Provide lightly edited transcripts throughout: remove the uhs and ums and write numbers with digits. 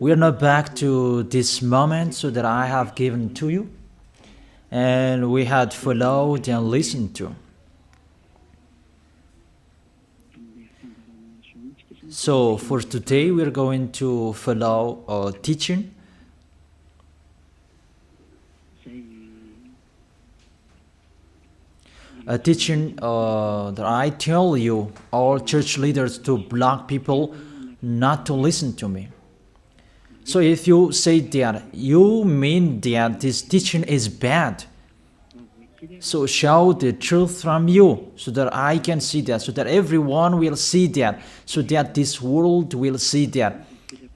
We are now back to this moment so that I have given to you, and we had followed and listened to. So for today, we're going to follow a teaching. A teaching that I tell you, all church leaders, to block people not to listen to me. So if you say that, you mean that this teaching is bad. So show the truth from you, so that I can see that, so that everyone will see that, so that this world will see that.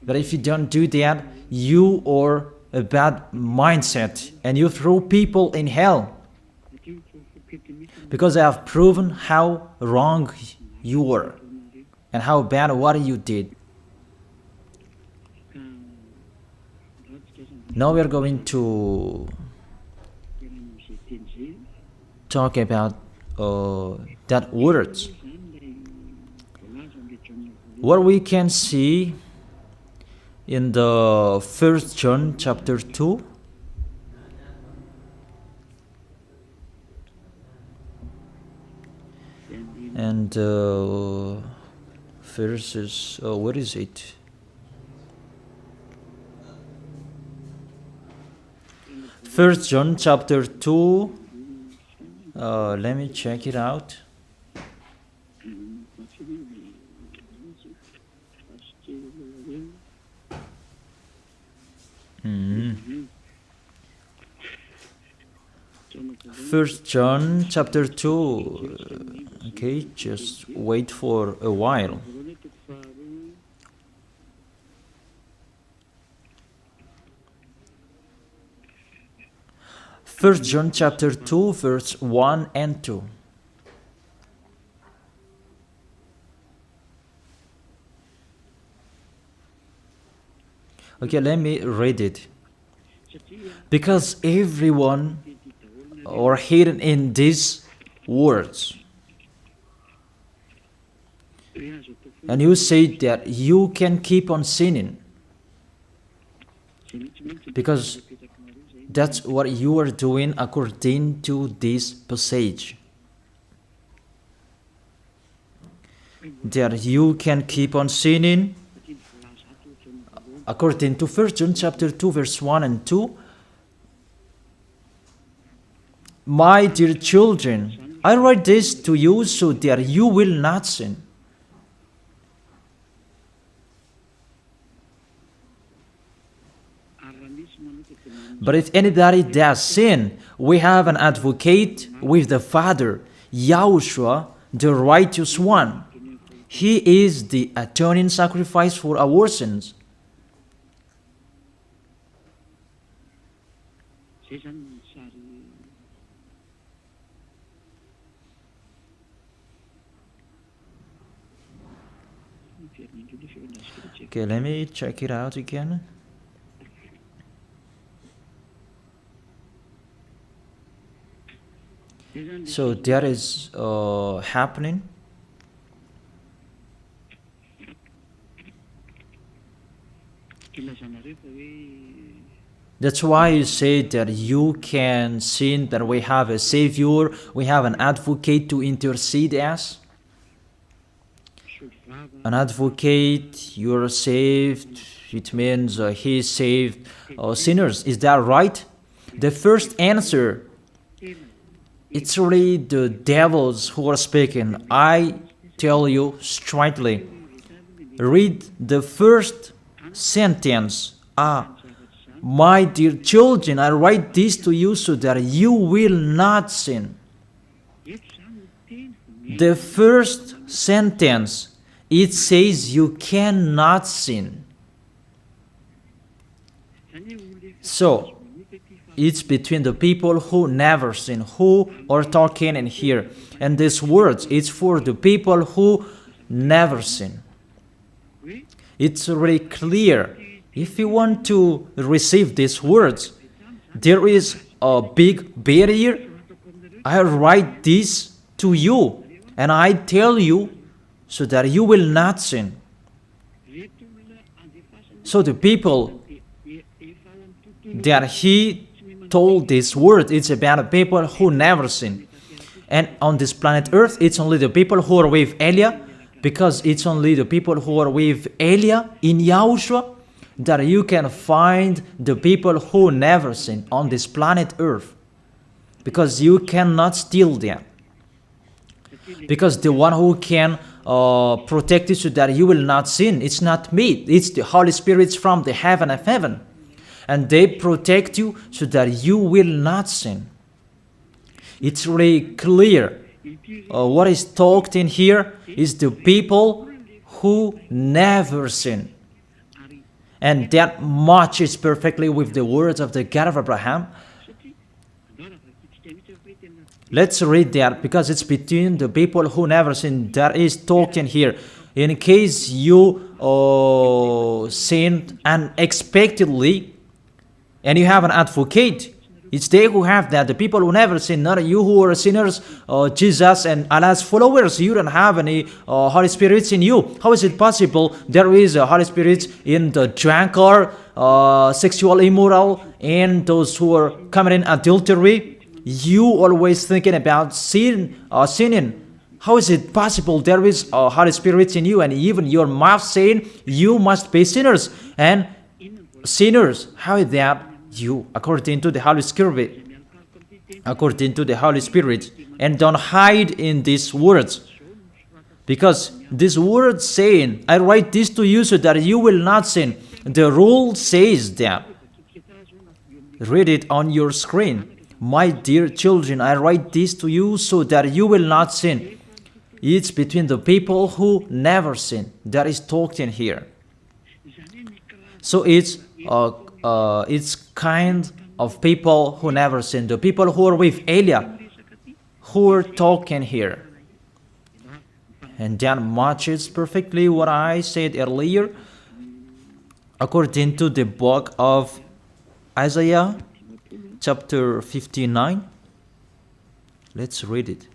But if you don't do that, you are a bad mindset, and you throw people in hell. Because I have proven how wrong you were, and how bad what you did. Now we are going to talk about that words. What we can see in the 1 John chapter 2, and verses, what is it? 1 John chapter 2, let me check it out. First John chapter 2. Okay, just wait for a while. First John chapter 2, verse 1 and 2. Okay, let me read it. Because everyone are hidden in these words. And you say that you can keep on sinning, because that's what you are doing according to this passage. That you can keep on sinning according to 1 John chapter 2, verse 1 and 2. My dear children, I write this to you so that you will not sin. But if anybody does sin, we have an advocate with the Father, Yahushua, the righteous one. He is the atoning sacrifice for our sins. Okay, let me check it out again. So that is happening. That's why you say that you can sin, that we have a Savior, we have an advocate to intercede us. An advocate, you're saved, it means he saved sinners. Is that right? The first answer, it's really the devils who are speaking. I tell you straightly, read the first sentence. My dear children, I write this to you so that you will not sin. The first sentence, it says you cannot sin. So, it's between the people who never sin, who are talking in here. And these words, it's for the people who never sin. It's really clear. If you want to receive these words, there is a big barrier. I write this to you, and I tell you so that you will not sin. So the people that he told this word, it's about the people who never sin. And on this planet Earth, it's only the people who are with Elia, because it's only the people who are with Elia in Yahushua that you can find the people who never sin on this planet Earth. Because you cannot steal them. Because the one who can protect you so that you will not sin, it's not me, it's the Holy Spirit from the heaven of heaven. And they protect you so that you will not sin. It's really clear. What is talked in here is the people who never sin. And that matches perfectly with the words of the God of Abraham. Let's read that, because it's between the people who never sin that is talked in here. In case you sinned unexpectedly and you have an advocate, it's they who have that, the people who never sin, not you who are sinners, Jesus and Allah's followers. You don't have any Holy Spirits in you. How is it possible there is a Holy Spirit in the drunkard, sexual immoral, and those who are committing adultery? You always thinking about sinning. How is it possible there is a Holy Spirit in you, and even your mouth saying you must be sinners? And sinners, how is that? You, according to the Holy Spirit, and don't hide in these words, because these words saying, I write this to you so that you will not sin. The rule says that. Read it on your screen. My dear children, I write this to you so that you will not sin. It's between the people who never sin that is talked in here. So it's kind of people who never sin, the people who are with Elia, who are talking here. And that matches perfectly what I said earlier, according to the book of Isaiah, chapter 59. Let's read it.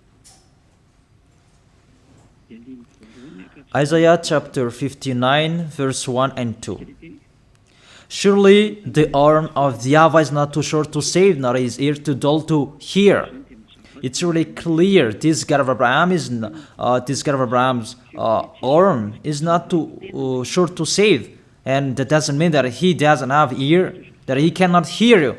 Isaiah chapter 59, verse 1 and 2. Surely the arm of the YAHVAH is not too short to save, nor his ear too dull to hear. It's really clear. This God of Abraham is Abraham's arm is not too short to save, and that doesn't mean that he doesn't have ear, that he cannot hear you.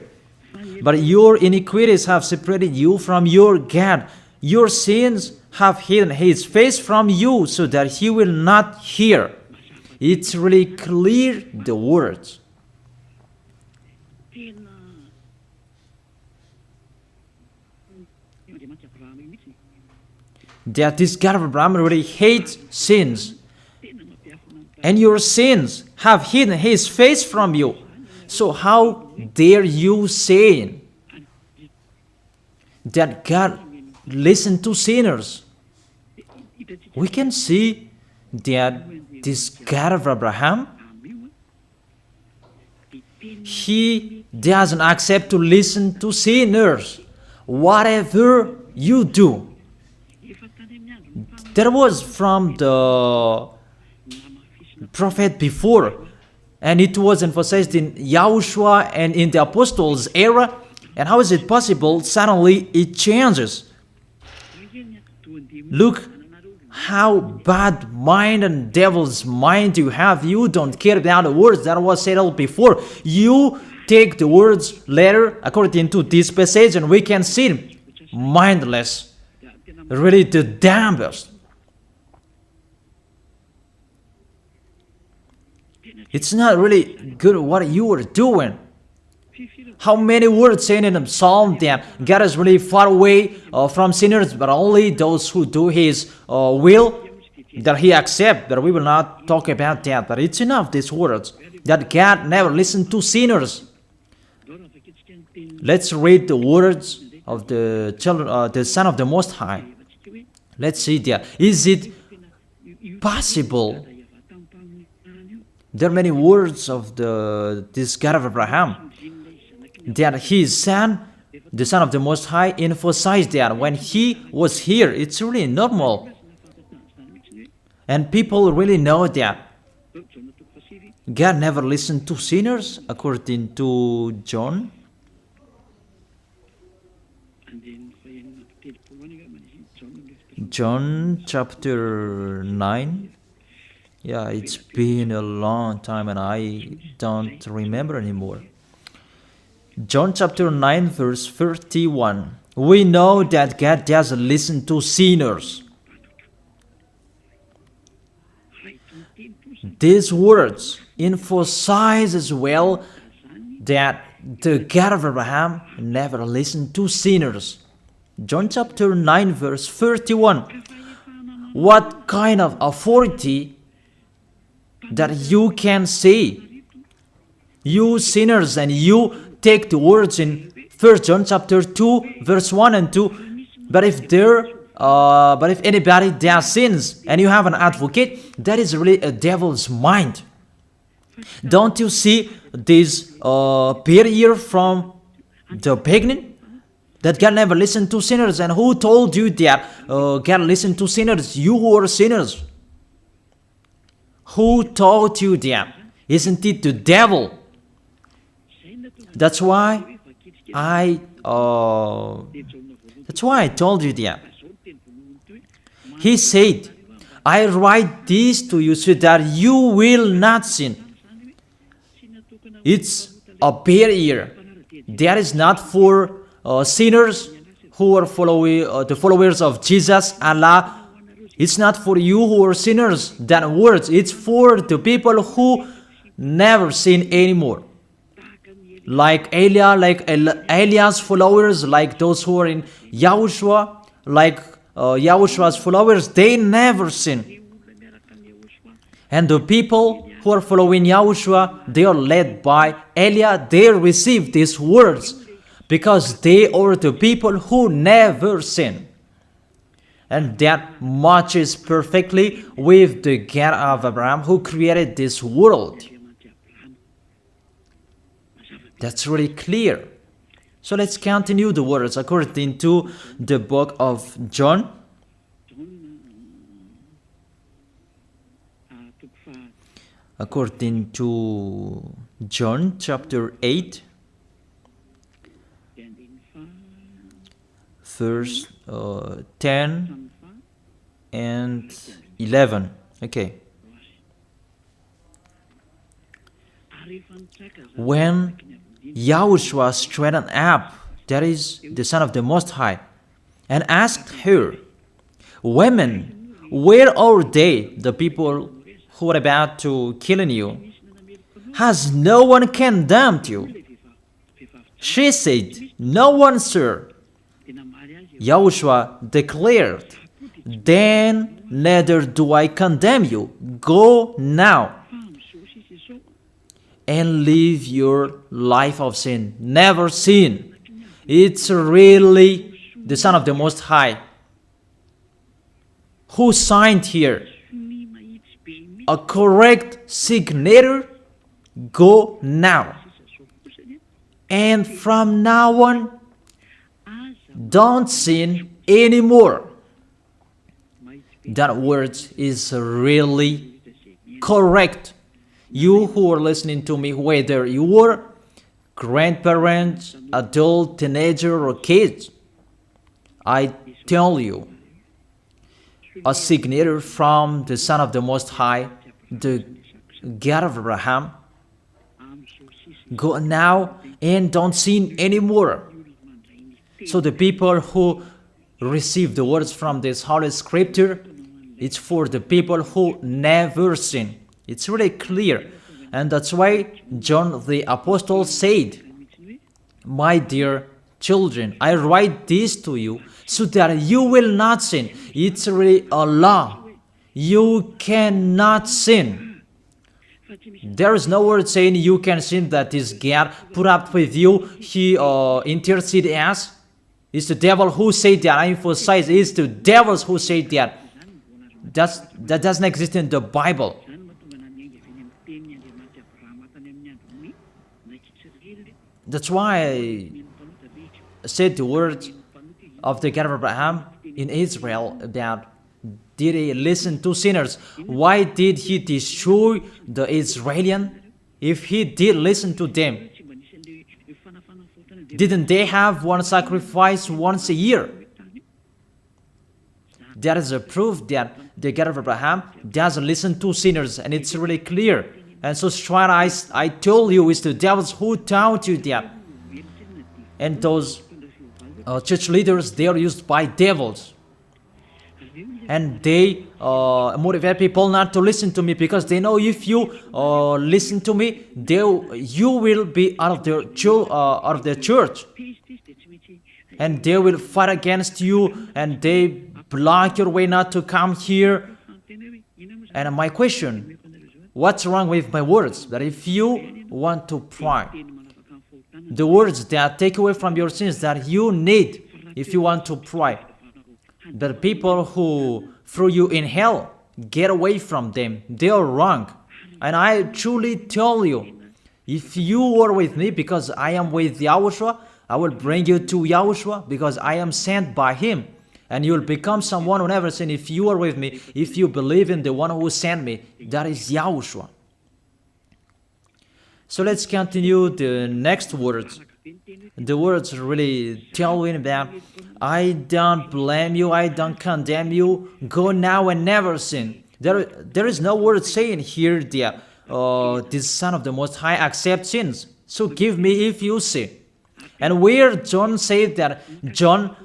But your iniquities have separated you from your God. Your sins have hidden his face from you so that he will not hear. It's really clear, the words. That this God of Abraham really hates sins. And your sins have hidden his face from you. So how dare you say that God listens to sinners? We can see that this God of Abraham, he doesn't accept to listen to sinners. Whatever you do. There was from the prophet before, and it was emphasized in Yahushua and in the apostles' era. And how is it possible suddenly it changes? Look how bad mind and devil's mind you have. You don't care about the words that was settled before. You take the words later according to this passage, and we can see mindless, really the damnedest. It's not really good what you are doing. How many words saying in the psalm that God is really far away from sinners, but only those who do his will, that he accepts. But we will not talk about that. But it's enough, these words, that God never listened to sinners. Let's read the words of the children, the Son of the Most High. Let's see that. Is it possible? There are many words of this God of Abraham that his son, the Son of the Most High, emphasized that when he was here. It's really normal. And people really know that. God never listened to sinners, according to John. John chapter 9. Yeah, it's been a long time and I don't remember anymore. John chapter 9 verse 31. We know that God doesn't listen to sinners. These words emphasize as well that the God of Abraham never listened to sinners. John chapter 9 verse 31. What kind of authority that you can say, you sinners, and you take the words in 1 John chapter 2 verse 1 and 2, but if anybody does sins and you have an advocate, that is really a devil's mind. Don't you see this barrier from the beginning? That God never listened to sinners. And who told you that God listened to sinners? You who are sinners. Who taught you that? Isn't it the devil? That's why I told you that. He said, I write this to you so that you will not sin. It's a barrier. That is not for sinners who are the followers of Jesus, Allah. It's not for you who are sinners, that words. It's for the people who never sin anymore. Like Elias followers, like those who are in Yahushua, like Yahushua's followers, they never sin. And the people who are following Yahushua, they are led by Elia. They receive these words because they are the people who never sin. And that matches perfectly with the God of Abraham who created this world. That's really clear. So let's continue the words according to the book of John. According to John chapter 8, verse 10 and 11. Okay. When Yahushua straightened up, that is the Son of the Most High, and asked her, Women, where are they, the people who are about to kill you? Has no one condemned you? She said, No one, sir. Yahushua declared, Then neither do I condemn you. Go now and live your life of sin. Never sin. It's really the Son of the Most High who signed here. A correct signature. Go now. And from now on, don't sin anymore. That word is really correct. You who are listening to me, whether you are grandparents, adult, teenager, or kids, I tell you, a signature from the Son of the Most High, the God of Abraham. Go now and don't sin anymore. So the people who receive the words from this Holy Scripture, it's for the people who never sin. It's really clear. And that's why John the Apostle said, My dear children, I write this to you so that you will not sin. It's really a law. You cannot sin. There is no word saying you can sin that is God put up with you. He interceded us. It's the devil who said that. I emphasize, it's the devils who say that. That doesn't exist in the Bible. That's why I said the words of the God of Abraham in Israel about did he listen to sinners? Why did he destroy the Israelites? If he did listen to them, didn't they have one sacrifice once a year? That is a proof that the God of Abraham doesn't listen to sinners, and it's really clear. And so straight I told you, it's the devils who taught you that. And those church leaders, they are used by devils. And they motivate people not to listen to me, because they know if you listen to me, you will be out of their church. And they will fight against you, and they block your way not to come here. And my question, what's wrong with my words? That if you want to pray, the words that take away from your sins that you need if you want to pray, the people who threw you in hell, get away from them. They are wrong. And I truly tell you, if you are with me, because I am with Yahushua, I will bring you to Yahushua, because I am sent by him. And you will become someone who never sinned if you are with me, if you believe in the one who sent me. That is Yahushua. So let's continue the next words. The words really tell him that I don't blame you, I don't condemn you, go now and never sin. There is no word saying here that this Son of the Most High accepts sins. So give me if you sin. And where John said that John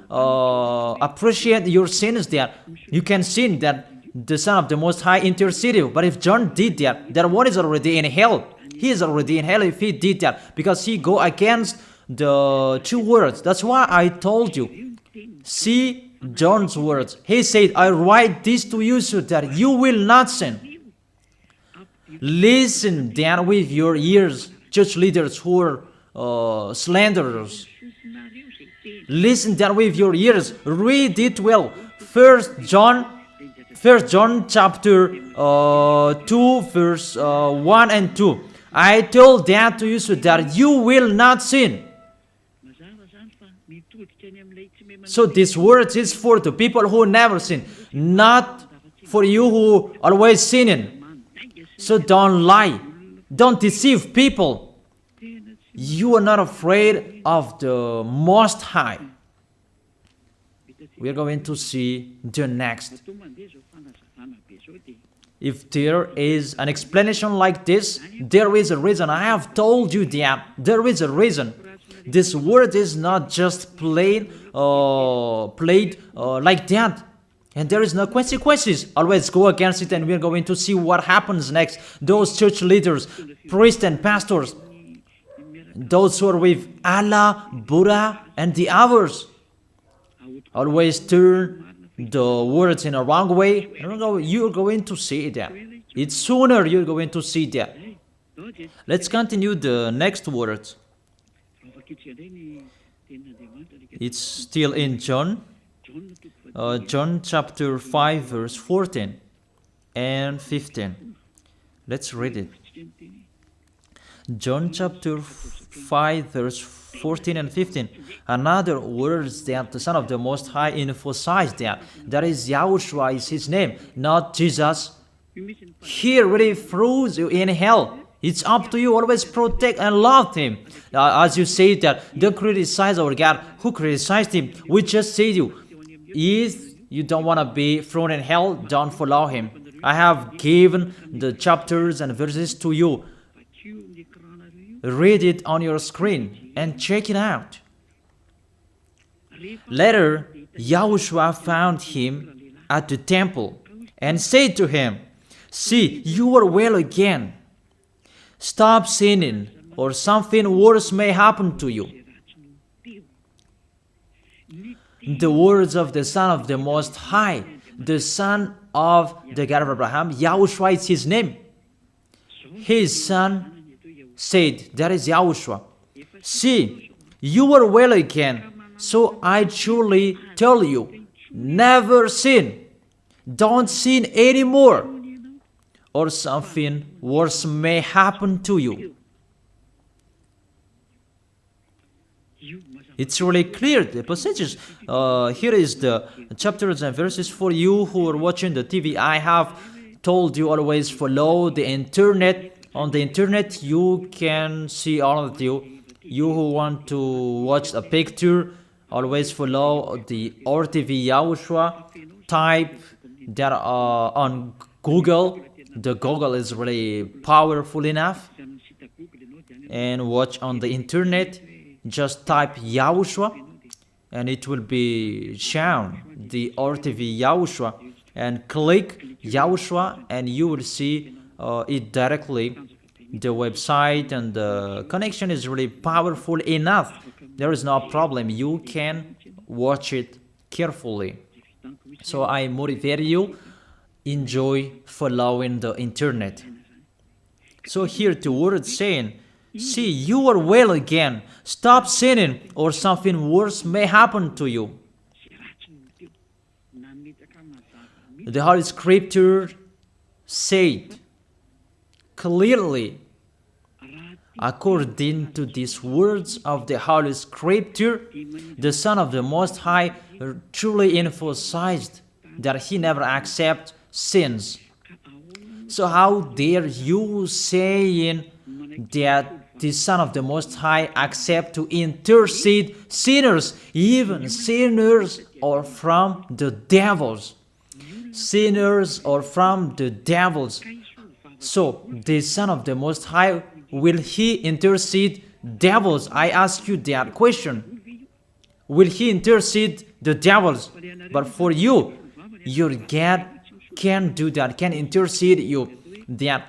appreciate your sins, that you can sin, that the Son of the Most High intercede you. But if John did that one is already in hell. He is already in hell if he did that, because he go against the two words. That's why I told you. See John's words. He said, I write this to you so that you will not sin. Listen then with your ears, church leaders who are slanderers. Listen then with your ears. Read it well. First John chapter 2 verse 1 and 2. I told that to you so that you will not sin. So this word is for the people who never sin, not for you who always sinning. So don't lie. Don't deceive people. You are not afraid of the Most High. We are going to see the next. If there is an explanation like this, there is a reason. I have told you that there is a reason. This word is not just played like that. And there is no consequences. Always go against it, and we're going to see what happens next. Those church leaders, priests and pastors, those who are with Allah, Buddha, and the others, always turn the words in a wrong way. You're going to see that. It's sooner you're going to see that. Let's continue the next words. It's still in John. John chapter 5 verse 14 and 15. Let's read it. John chapter 5 verse 14 and 15. Another words that the Son of the Most High emphasized that is Yahushua is his name, not Jesus. He really throws you in hell. It's up to you. Always protect and love him. As you say that, don't criticize our God. Who criticized him? We just say to you, if you don't want to be thrown in hell, don't follow him. I have given the chapters and verses to you. Read it on your screen and check it out. Later, Yahushua found him at the temple and said to him, see, you are well again. Stop sinning, or something worse may happen to you. The words of the Son of the Most High, the Son of the God of Abraham, Yahushua is his name. His Son said, that is Yahushua, see, you are well again, so I truly tell you, never sin. Don't sin anymore, or something worse may happen to you. It's really clear, the passages. Here is the chapters and verses for you who are watching the TV. I have told you always follow the internet. On the internet, you can see all of you. You who want to watch a picture, always follow the RTV Yahushua. Type that on Google. The Google is really powerful enough. And watch on the internet. Just type Yahushua and it will be shown the RTV Yahushua, and click Yahushua and you will see it directly, the website, and the connection is really powerful enough. There is no problem, you can watch it carefully. So I motivate you, enjoy following the internet. So here the word saying, see, you are well again. Stop sinning, or something worse may happen to you. The Holy Scripture said clearly, according to these words of the Holy Scripture, the Son of the Most High truly emphasized that he never accepts sins. So how dare you saying that the Son of the Most High accept to intercede sinners, even sinners or from the devils. Sinners or from the devils. So the Son of the Most High, will he intercede devils? I ask you that question. Will he intercede the devils? But for you, your God can do that, can intercede you. That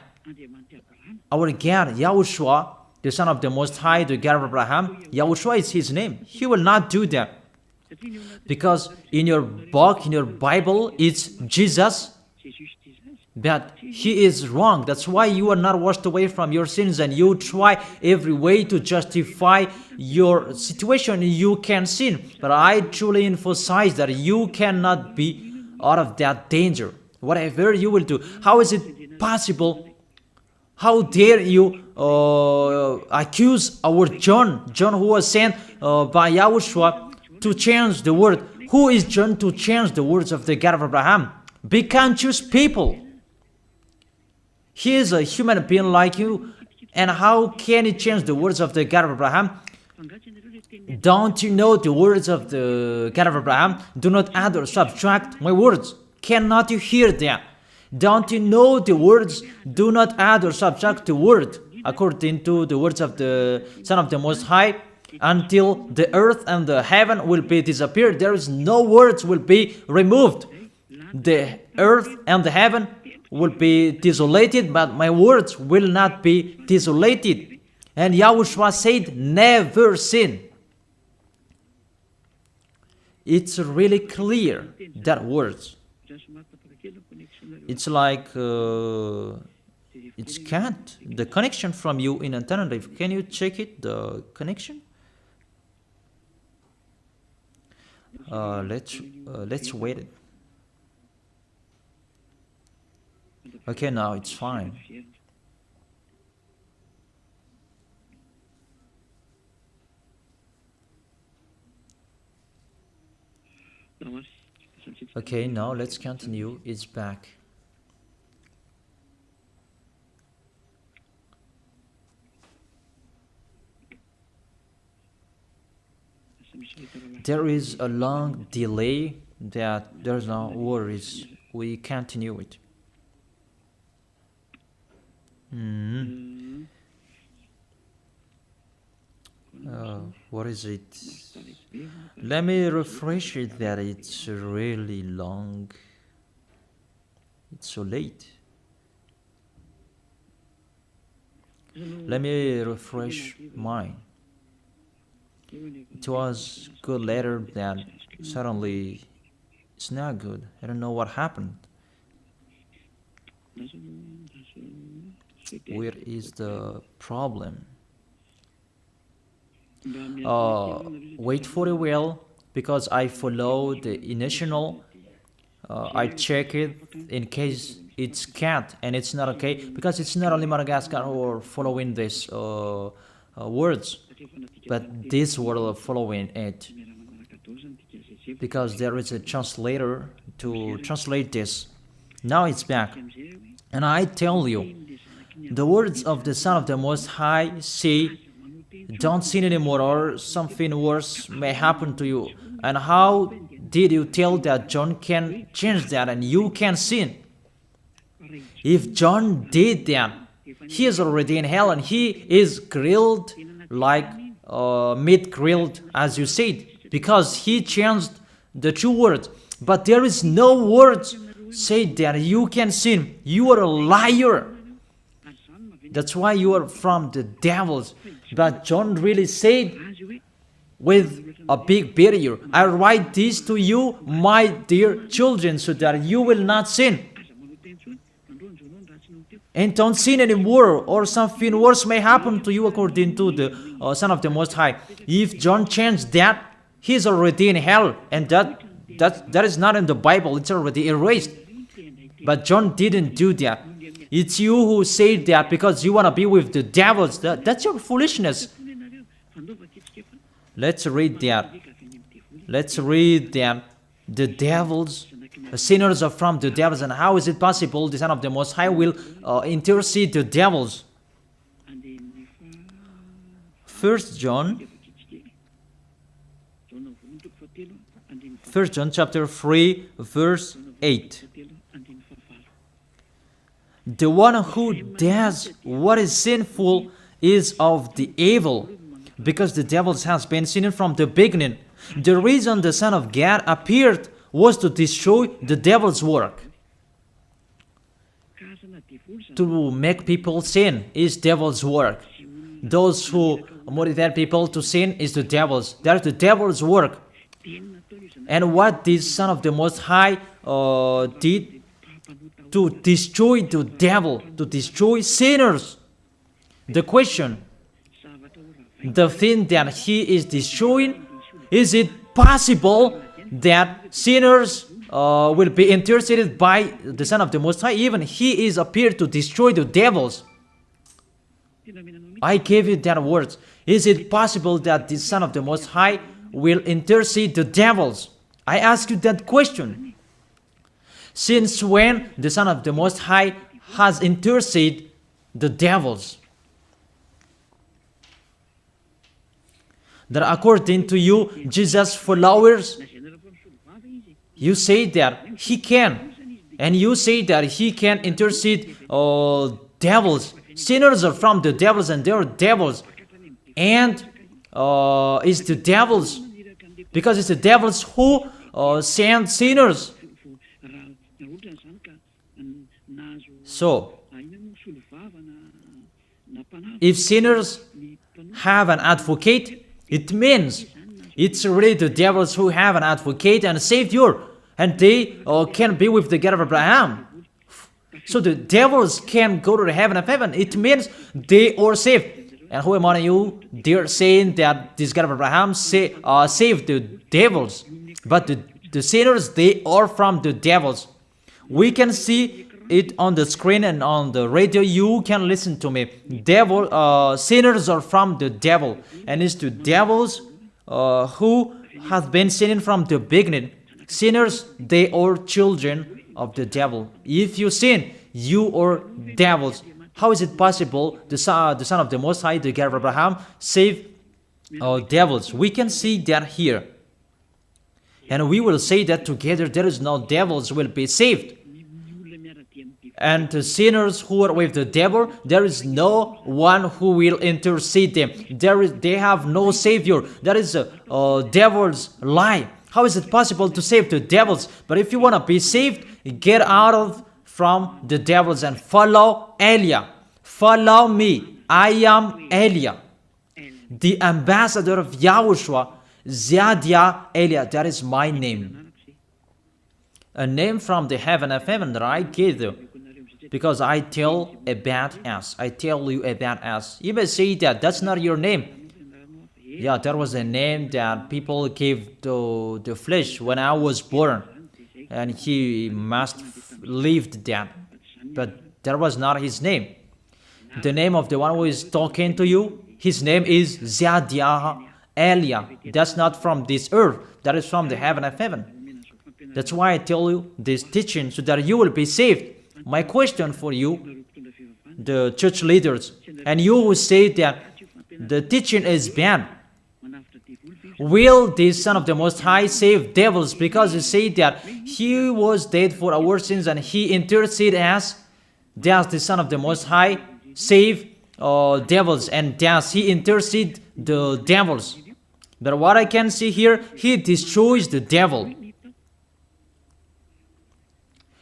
our God, Yahushua, the Son of the Most High, the God of Abraham, Yahushua is his name. He will not do that. Because in your book, in your Bible, it's Jesus. But he is wrong. That's why you are not washed away from your sins and you try every way to justify your situation. You can sin. But I truly emphasize that you cannot be out of that danger. Whatever you will do. How is it possible? How dare you accuse our John who was sent by Yahushua to change the word? Who is John to change the words of the God of Abraham? Be conscious people. He is a human being like you, and how can he change the words of the God of Abraham? Don't you know the words of the God of Abraham? Do not add or subtract my words. Cannot you hear that? Don't you know the words? Do not add or subtract the word, according to the words of the Son of the Most High, until the earth and the heaven will be disappeared. There is no words will be removed. The earth and the heaven will be desolated, but my words will not be desolated. And Yahushua said, never sin. It's really clear, that words. It's like, it's can't. The connection from you in alternative. Can you check it, the connection? Let's wait it. Okay, now it's fine. Okay, now let's continue. It's back. There is a long delay that there's no worries. We continue it. What is it? Let me refresh it that it's really long. It's so late. Let me refresh mine. It was good later, that suddenly it's not good. I don't know what happened. Where is the problem? Wait for a while, because I follow the initial. I check it in case it's can't, and it's not okay, because it's not only Madagascar who are following these words. but this will follow it, because there is a translator to translate this. Now it's back. And I tell you, the words of the Son of the Most High say, don't sin anymore, or something worse may happen to you. And how did you tell that John can change that and you can sin? If John did that, he is already in hell and he is grilled like meat grilled, as you said, because he changed the true words. But there is no words say that you can sin. You are a liar. That's why you are from the devils. But John really said with a big barrier, I write this to you, my dear children, so that you will not sin. And don't sin anymore, or something worse may happen to you, according to the Son of the Most High. If John changed that, he is already in hell, and that is not in the Bible. It's already erased. But John didn't do that. It's you who say that because you want to be with the devils. That's your foolishness. Let's read that. Let's read that. The devils, sinners are from the devils. And how is it possible the Son of the Most High will intercede the devils? 1 John chapter 3, verse 8. The one who does what is sinful is of the evil, because the devils has been sinning from the beginning. The reason the Son of God appeared was to destroy the devil's work. To make people sin is devil's work. Those who motivate people to sin is the devil's. That's the devil's work. And what this Son of the Most High did to destroy the devil, to destroy sinners. The question, the thing that he is destroying, is it possible that sinners will be interceded by the Son of the Most High? Even he is appeared to destroy the devils. I gave you that words. Is it possible that the Son of the Most High will intercede the devils? I ask you that question. Since when the Son of the Most High has interceded the devils? That according to you, Jesus' followers, you say that he can. And you say that he can intercede devils. Sinners are from the devils and they are devils. And it's the devils. Because it's the devils who send sinners. So, if sinners have an advocate, it means it's really the devils who have an advocate and a savior, and they can be with the God of Abraham. So the devils can go to the heaven of heaven. It means they are saved. And who among you, they're saying that this God of Abraham saved the devils. But the sinners, they are from the devils. We can see it on the screen and on the radio. You can listen to me. Sinners are from the devil, and it's the devils who have been sinning from the beginning. Sinners, they are children of the devil. If you sin, you are devils. How is it possible the Son of the Most High, the God of Abraham, save devils? We can see that here. And we will say that together there is no devils will be saved. And the sinners who are with the devil, there is no one who will intercede them. They have no savior. That is a devil's lie. How is it possible to save the devils? But if you want to be saved, get out from the devils and follow Elia. Follow me. I am Elia, the ambassador of Yahushua. Zadia Elia, that is my name. A name from the heaven of heaven that I gave you. Because I tell about us. I tell you about us. You may say that that's not your name. Yeah, that was a name that people gave to the flesh when I was born. And he must lived that. But that was not his name. The name of the one who is talking to you, His name is Zadiah Elia. That's not from this earth. That is from the heaven of heaven. That's why I tell you this teaching, so that you will be saved. My question for you, the church leaders, and you who say that the teaching is bad, will the Son of the Most High save devils? Because you say that He was dead for our sins and He interceded as, does the Son of the Most High save devils, and does He intercede the devils? But what I can see here, He destroys the devil.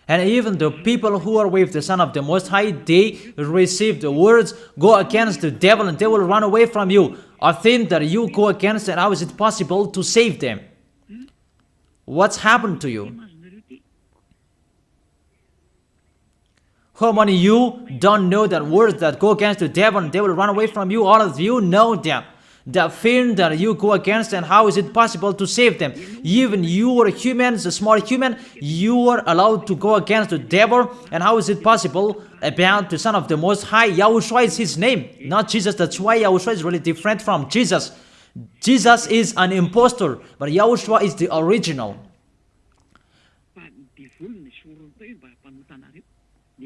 And even the people who are with the Son of the Most High, they receive the words, go against the devil and they will run away from you. A thing that you go against, and how is it possible to save them? What's happened to you? How many of you don't know that words that go against the devil and they will run away from you? All of you know that. The thing that you go against, and how is it possible to save them? Even you are humans, a small human, you are allowed to go against the devil, and how is it possible about the Son of the Most High? Yahushua is His name, not Jesus. That's why Yahushua is really different from Jesus. Jesus is an impostor, but Yahushua is the original.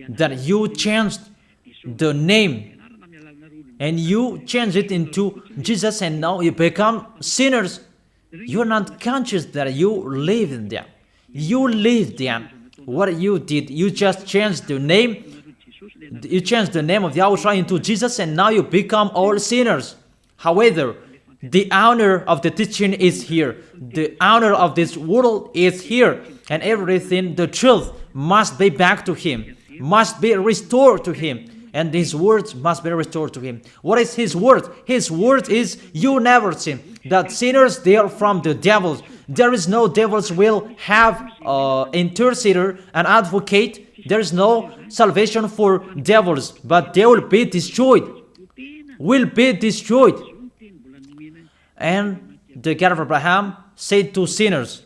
That you changed the name and you change it into Jesus, and now you become sinners. You are not conscious that you live in them. You live them. What you did, you just changed the name. You changed the name of Yahushua into Jesus, and now you become all sinners. However, the honor of the teaching is here. The honor of this world is here. And everything, the truth, must be back to Him, must be restored to Him. And His words must be restored to Him. What is His word? His word is, you never sin. That sinners, they are from the devils. There is no devils will have intercessor, an advocate. There is no salvation for devils, but they will be destroyed. Will be destroyed. And the God of Abraham said to sinners.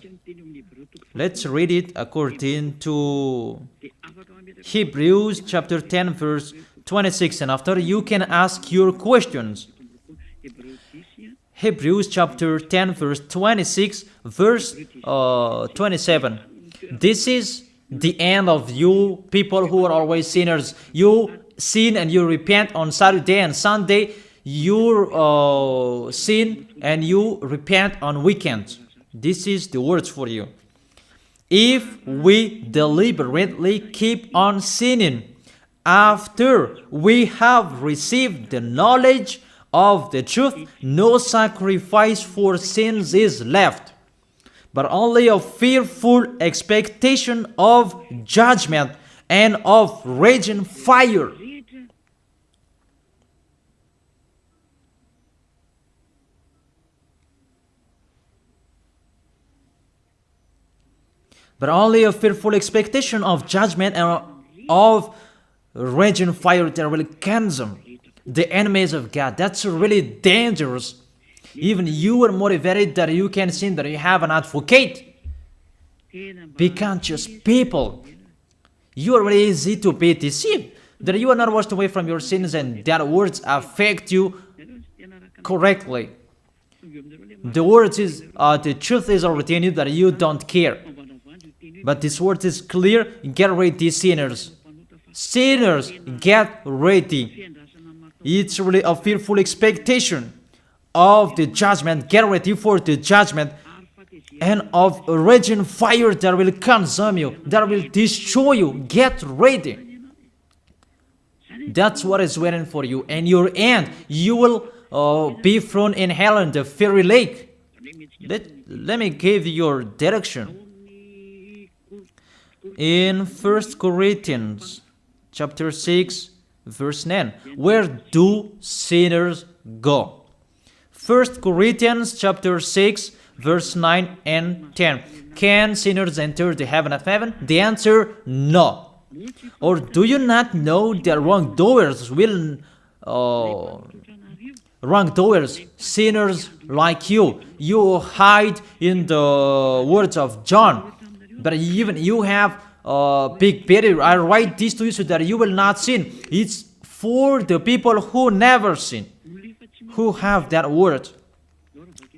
Let's read it according to Hebrews chapter 10 verse 26, and after you can ask your questions. Hebrews chapter 10 verse 26 verse 27. This is the end of you people who are always sinners. You sin and you repent on Saturday and Sunday. You sin and you repent on weekends. This is the words for you. If we deliberately keep on sinning after we have received the knowledge of the truth, no sacrifice for sins is left, but only a fearful expectation of judgment and of raging fire. But only a fearful expectation of judgment and of raging fire that will consume the enemies of God. That's really dangerous. Even you are motivated that you can sin, that you have an advocate. Be conscious, people. You are really easy to be deceived. That you are not washed away from your sins and that words affect you correctly. The words is, the truth is already in you that you don't care. But this word is clear. Get ready, sinners. Sinners, get ready. It's really a fearful expectation of the judgment. Get ready for the judgment and of a raging fire that will consume you, that will destroy you. Get ready. That's what is waiting for you. And your end, you will be thrown in hell in the fiery lake. Let me give you your direction. In 1 Corinthians chapter 6 verse 9, where do sinners go? 1 Corinthians chapter 6 verse 9 and 10. Can sinners enter the heaven of heaven? The answer, no. Or do you not know that wrongdoers will wrongdoers, sinners like you hide in the words of John. But even you have big pity. I write this to you so that you will not sin. It's for the people who never sin, who have that word.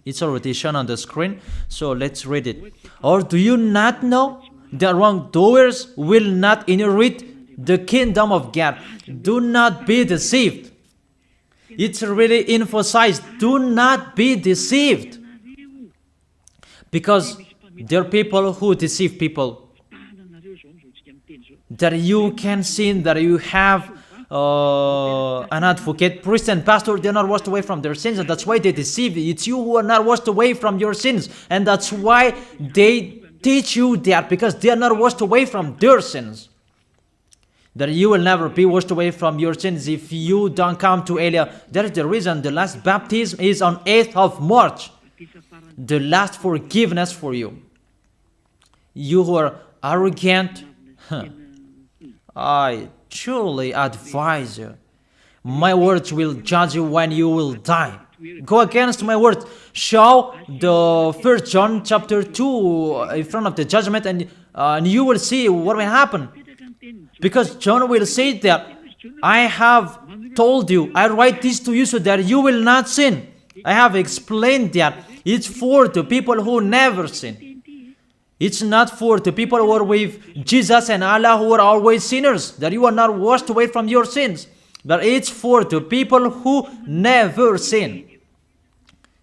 It's already shown on the screen, so let's read it. Or do you not know that wrongdoers will not inherit the kingdom of God? Do not be deceived. It's really emphasized, do not be deceived. Because there are people who deceive people. That you can sin, that you have an advocate, priest and pastor, they're not washed away from their sins, and that's why they deceive you. It's you who are not washed away from your sins, and that's why they teach you that, because they are not washed away from their sins. That you will never be washed away from your sins if you don't come to Elia. That is the reason the last baptism is on 8th of March. The last forgiveness for you. You who are arrogant, I truly advise you. My words will judge you when you will die. Go against my words. Show the 1 John chapter 2 in front of the judgment, and you will see what will happen. Because John will say that, I have told you, I write this to you so that you will not sin. I have explained that. It's for the people who never sin. It's not for the people who are with Jesus and Allah who are always sinners, that you are not washed away from your sins. But it's for the people who never sin.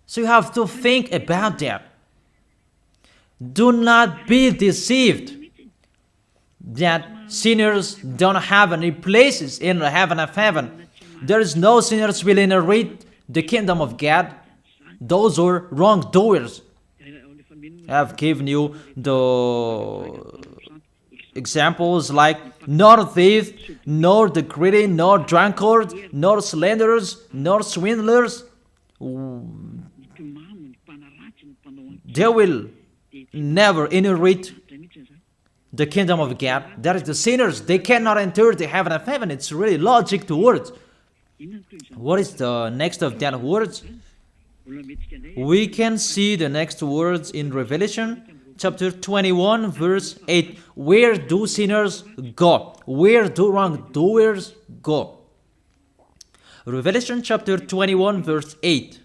So you have to think about that. Do not be deceived that sinners don't have any places in the heaven of heaven. There is no sinners will inherit the kingdom of God. Those are wrongdoers. I have given you the examples like nor thief, nor the greedy, nor drunkard, nor slanderers, nor swindlers. They will never inherit the kingdom of God. That is the sinners. They cannot enter the heaven of heaven. It's really logic to words. What is the next of that words? We can see the next words in Revelation chapter 21 verse 8. Where do sinners go? Where do wrongdoers go? Revelation chapter 21 verse 8.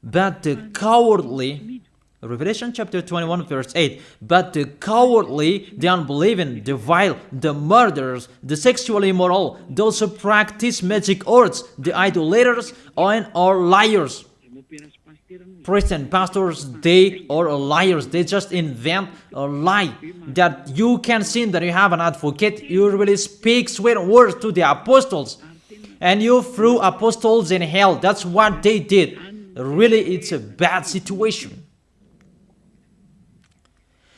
But the cowardly, Revelation chapter 21 verse 8. But the cowardly, the unbelieving, the vile, the murderers, the sexually immoral, those who practice magic arts, the idolaters, and are liars. Priests and pastors, they are liars. They just invent a lie that you can sin, that you have an advocate. You really speak sweet words to the apostles, and you threw apostles in hell. That's what they did. Really, it's a bad situation.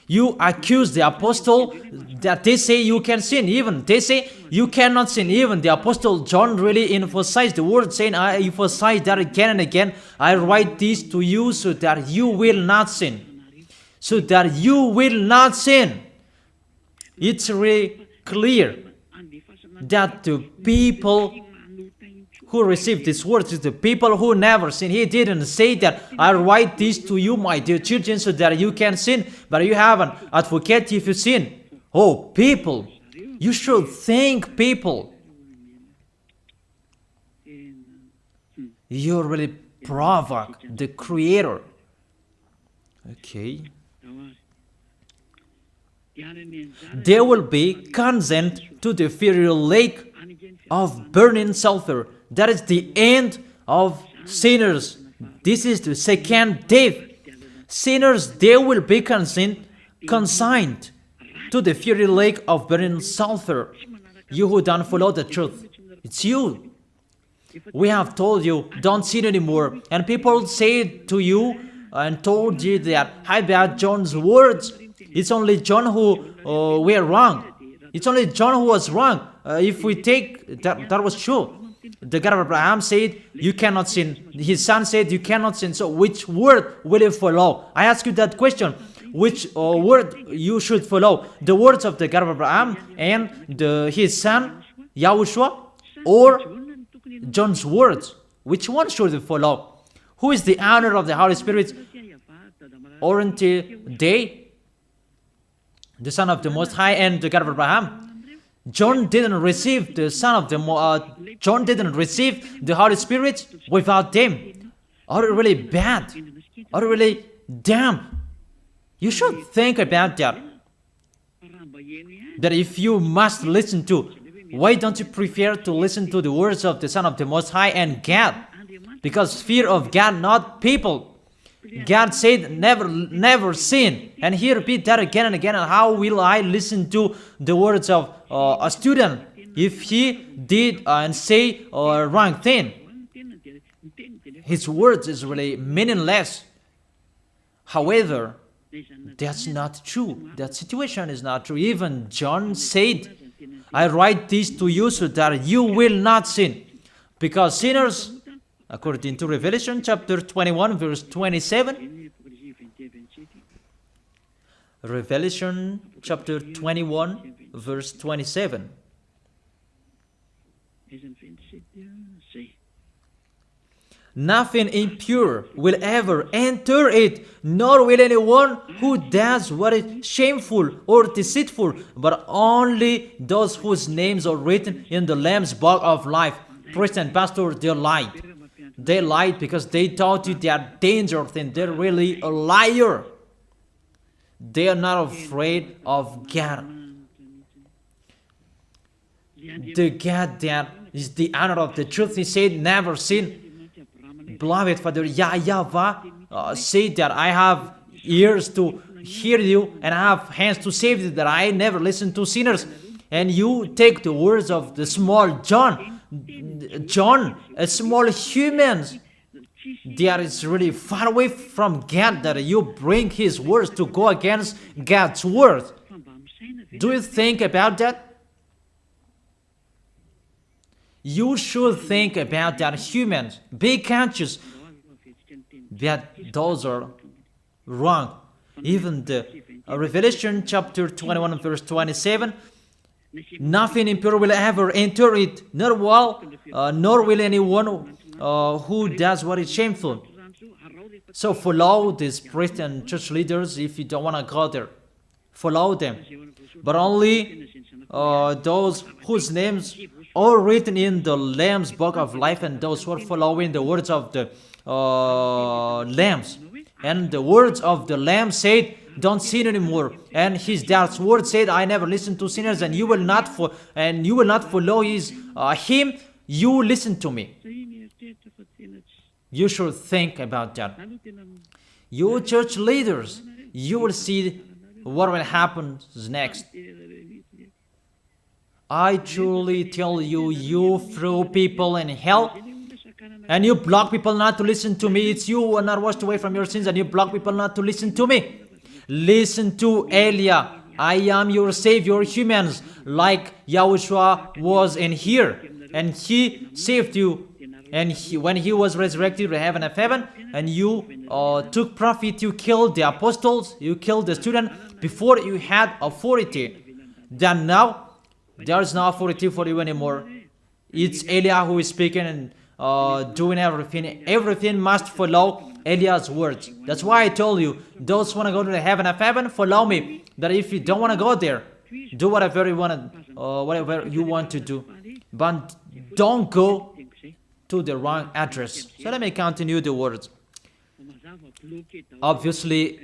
You accuse the apostle that they say you can sin. Even they say you cannot sin. Even the apostle John really emphasized the word, saying, I emphasize that again and again. I write this to you so that you will not sin. So that you will not sin. It's really clear that the people who received this word is the people who never sin. He didn't say that I write this to you, my dear children, so that you can sin, but you have an advocate if you sin. Oh, people, you should think, people. You really provoke the Creator. Okay. They will be condemned to the fiery lake of burning sulfur. That is the end of sinners. This is the second death. Sinners, they will be consigned to the fiery lake of burning sulfur. You who don't follow the truth, it's you. We have told you, don't sin anymore. And people say to you and told you that, how about John's words? It's only John who were wrong. It's only John who was wrong. If we take that was true. The God of Abraham said, you cannot sin. His son said, you cannot sin. So which word will you follow? I ask you that question. Which word you should follow? The words of the God of Abraham and his son, Yahushua, or John's words? Which one should you follow? Who is the owner of the Holy Spirit? Aren't they the Son of the Most High and the God of Abraham? John didn't receive the John didn't receive the Holy Spirit without them. Are really bad? Are really damn? You should think about that. That if you must listen to, why don't you prefer to listen to the words of the Son of the Most High and God? Because fear of God, not people. God said, never sin. And he repeat that again and again. And how will I listen to the words of a student if he did and say a wrong thing? His words is really meaningless. However, that's not true. That situation is not true. Even John said, I write this to you so that you will not sin. Because sinners, according to Revelation chapter 21, verse 27, Revelation chapter 21, verse 27. Nothing impure will ever enter it, nor will anyone who does what is shameful or deceitful, but only those whose names are written in the Lamb's book of life. Priest and pastor, they lied. They lied because they taught you they are dangerous and they're really a liar. They are not afraid of God. The God that is the honor of the truth, he said, never sin. Beloved Father, YAHVAH said that I have ears to hear you and I have hands to save you, that I never listen to sinners. And you take the words of the small John, a small human, that is really far away from God, that you bring his words to go against God's word. Do you think about that? You should think about that, humans. Be conscious that those are wrong. Even the Revelation chapter 21 verse 27, nothing impure will ever enter it, nor will anyone who does what is shameful. So follow these priests and church leaders if you don't want to go there. Follow them. But only those whose names are written in the Lamb's book of life, and those who are following the words of the Lambs. And the words of the Lamb said, don't sin anymore. And his dad's word said, I never listen to sinners, and you will not follow him. You listen to me. You should think about that. You church leaders, you will see what will happen next. I truly tell you, you throw people in hell, and you block people not to listen to me. It's you who are not washed away from your sins, and you block people not to listen to me. Listen to Elia. I am your Savior, humans, like Yahushua was in here, and he saved you. And when he was resurrected to heaven of heaven, and you took profit, you killed the apostles, you killed the student before you had authority. Then now, there is no authority for you anymore. It's Elia who is speaking and doing everything. Everything must follow Elia's words. That's why I told you, those who want to go to the heaven of heaven, follow me. That if you don't want to go there, do whatever you want to do. But don't go to the wrong address. So let me continue the words. Obviously,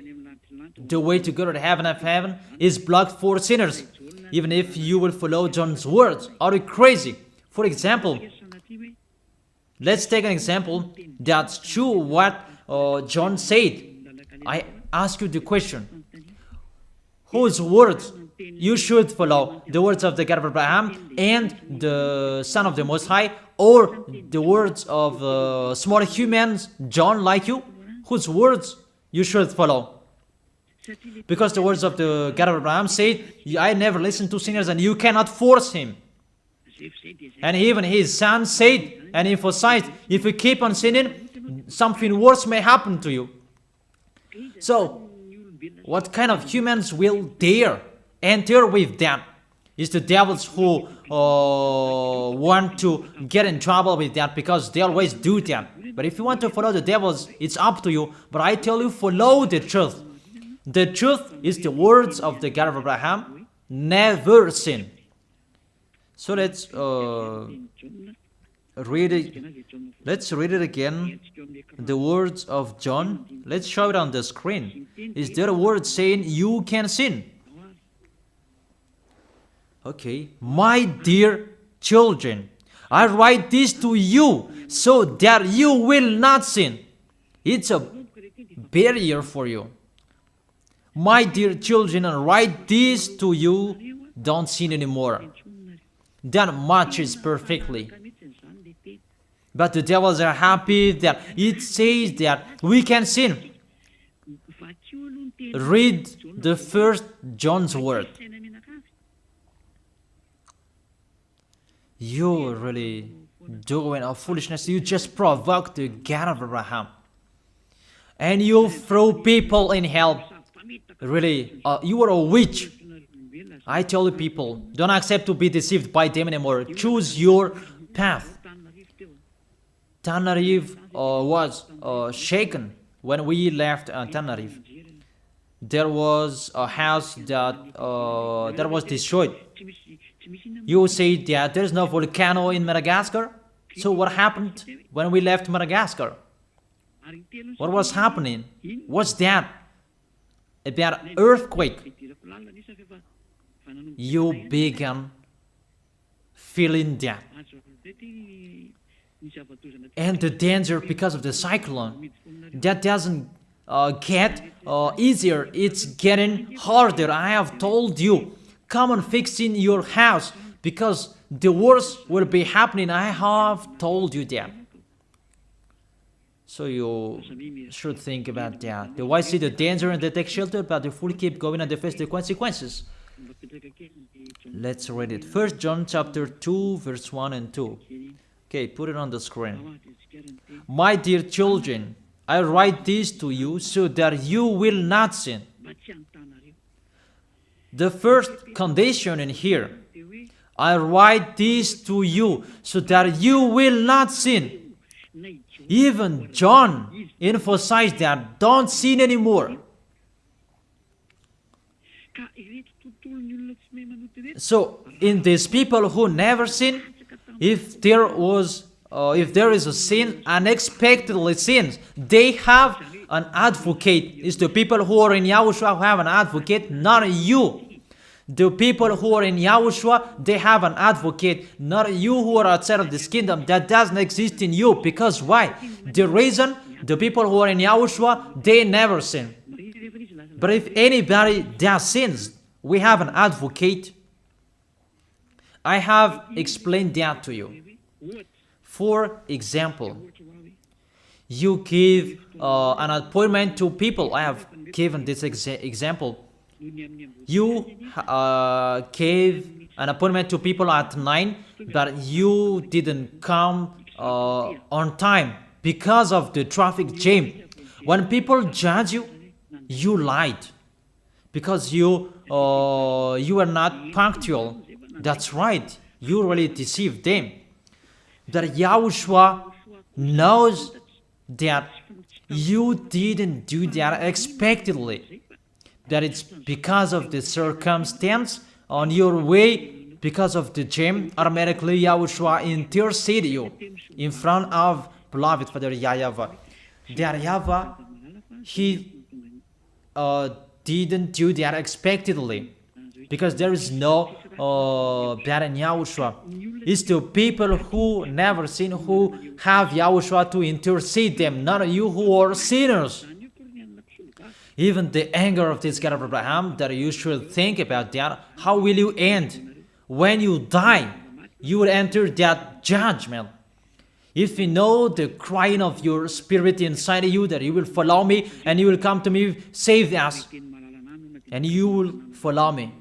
the way to go to the heaven of heaven is blocked for sinners, even if you will follow John's words. Are you crazy? For example, let's take an example that's true what John said. I ask you the question, whose words you should follow? The words of the God of Abraham and the Son of the Most High, or the words of small humans, John like you? Whose words you should follow? Because the words of the God of Abraham said, I never listen to sinners, and you cannot force him. And even his son said and emphasized, if you keep on sinning, something worse may happen to you. So, what kind of humans will dare enter with them? It's the devils who want to get in trouble with that, because they always do that. But if you want to follow the devils, it's up to you. But I tell you, follow the truth. The truth is the words of the God of Abraham, never sin. So read it. Let's read it again. The words of John. Let's show it on the screen. Is there a word saying you can sin? Okay. My dear children, I write this to you so that you will not sin. It's a barrier for you. My dear children, I write this to you. Don't sin anymore. That matches perfectly. But the devils are happy that it says that we can sin. Read the first John's word. You're really doing a foolishness. You just provoke the God of Abraham. And you throw people in hell. Really, you are a witch. I tell you people, don't accept to be deceived by them anymore. Choose your path. Tanariv was shaken when we left Tanariv. There was a house that was destroyed. You say that there's no volcano in Madagascar. So what happened when we left Madagascar? What was happening? What's that? About earthquake. You began feeling that. And the danger because of the cyclone, that doesn't get easier. It's getting harder. I have told you, come on fixing your house because the worst will be happening. I have told you that. So you should think about that. The wise see the danger and they take shelter, but the fool keep going and they face the consequences. Let's read it. 1 John chapter 2, verse 1 and 2. Okay, put it on the screen. My dear children, I write this to you so that you will not sin. The first condition in here, I write this to you so that you will not sin. Even John emphasized that, don't sin anymore. So, in these people who never sin, if there is a sin, unexpectedly sins, they have an advocate. It's the people who are in Yahushua who have an advocate, not you. The people who are in Yahushua, they have an advocate, not you who are outside of this kingdom. That doesn't exist in you. Because why? The reason, the people who are in Yahushua, they never sin. But if anybody does sins, we have an advocate. I have explained that to you. For example, you give an appointment to people. I have given this example. You gave an appointment to people at 9, but you didn't come on time because of the traffic jam. When people judge you, you lied because you are not punctual. That's right. You really deceived them. That Yahushua knows that you didn't do that expectedly. That it's because of the circumstance on your way, because of the jam, automatically Yahushua intercede you in front of beloved Father YAHVAH. That YAHVAH, he didn't do that expectedly, because there is no that in Yahushua. It's the people who never sin, who have Yahushua to intercede them, not you who are sinners. Even the anger of this God of Abraham, that you should think about that. How will you end? When you die, you will enter that judgment. If you know the crying of your spirit inside you, that you will follow me and you will come to me, save us, and you will follow me.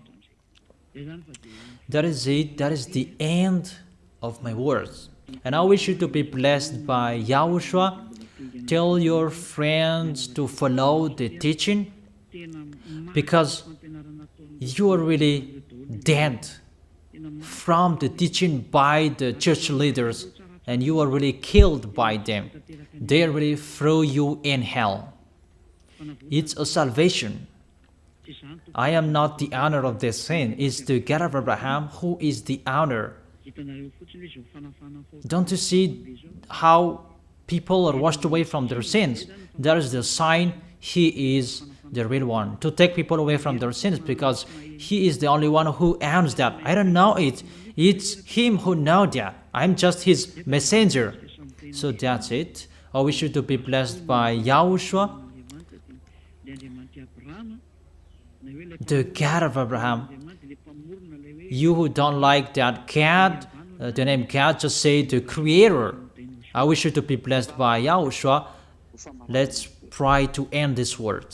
That is it. That is the end of my words. And I wish you to be blessed by Yahushua. Tell your friends to follow the teaching, because you are really dead from the teaching by the church leaders, and you are really killed by them. They really throw you in hell. It's a salvation. I am not the owner of this sin. It's the God of Abraham who is the owner. Don't you see how people are washed away from their sins? That is the sign He is the real one, to take people away from their sins, because He is the only one who owns that. I don't know it. It's Him who knows that. I'm just His messenger. So that's it. I wish you to be blessed by Yahushua, the God of Abraham. You who don't like that God, the name God, just say the Creator. I wish you to be blessed by Yahushua. Let's try to end this word.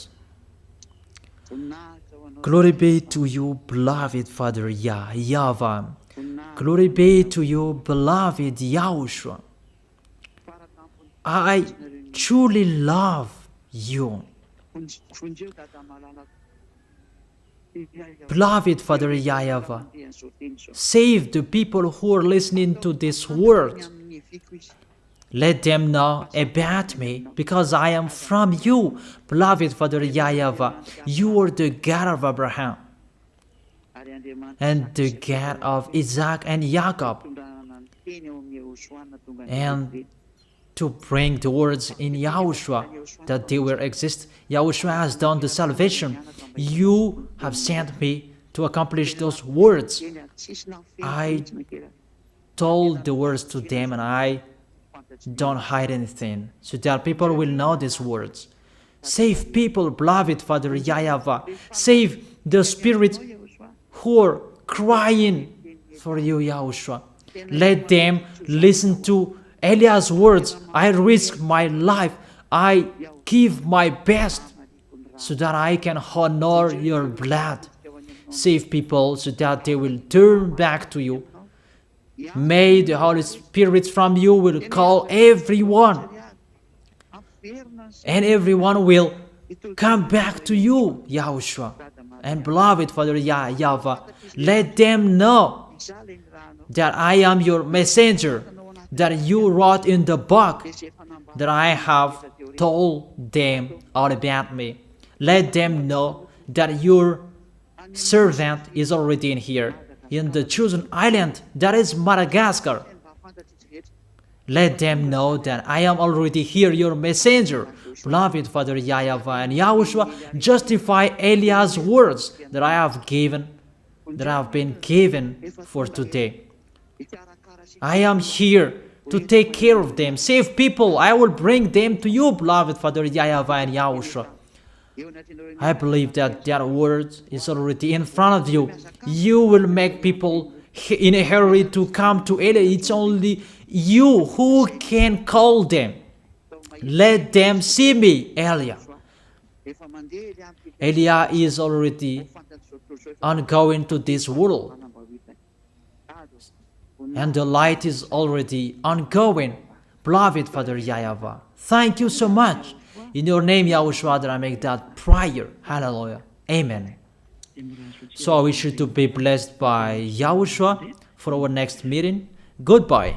Glory be to you, beloved Father YAHVAH. Glory be to you, beloved Yahushua. I truly love you. Beloved Father YAHVAH, save the people who are listening to this word. Let them know about me, because I am from you, beloved Father YAHVAH. You are the God of Abraham and the God of Isaac and Jacob. And to bring the words in Yahushua that they will exist. Yahushua has done the salvation. You have sent me to accomplish those words. I told the words to them, and I don't hide anything, so that people will know these words. Save people, beloved Father YAHVAH. Save the spirits who are crying for you, Yahushua. Let them listen to Eliah's words. I risk my life. I give my best so that I can honor your blood. Save people so that they will turn back to you. May the Holy Spirit from you will call everyone, and everyone will come back to you, Yahushua. And beloved Father YAHVAH, let them know that I am your messenger, that you wrote in the book, that I have told them all about me. Let them know that your servant is already in here, in the chosen island, that is Madagascar. Let them know that I am already here, your messenger. Beloved Father YAHVAH and Yahushua, justify Eliah's words that I have been given for today. I am here to take care of them. Save people. I will bring them to you, beloved Father YAHVAH and Yahushua. I believe that word is already in front of you. You will make people in a hurry to come to Eliah. It's only you who can call them. Let them see me, Eliah. Eliah is already ongoing to this world, and the light is already ongoing. Beloved Father YAHVAH, thank you so much. In your name, Yahushua, that I make that prayer. Hallelujah. Amen. So I wish you to be blessed by Yahushua for our next meeting. Goodbye.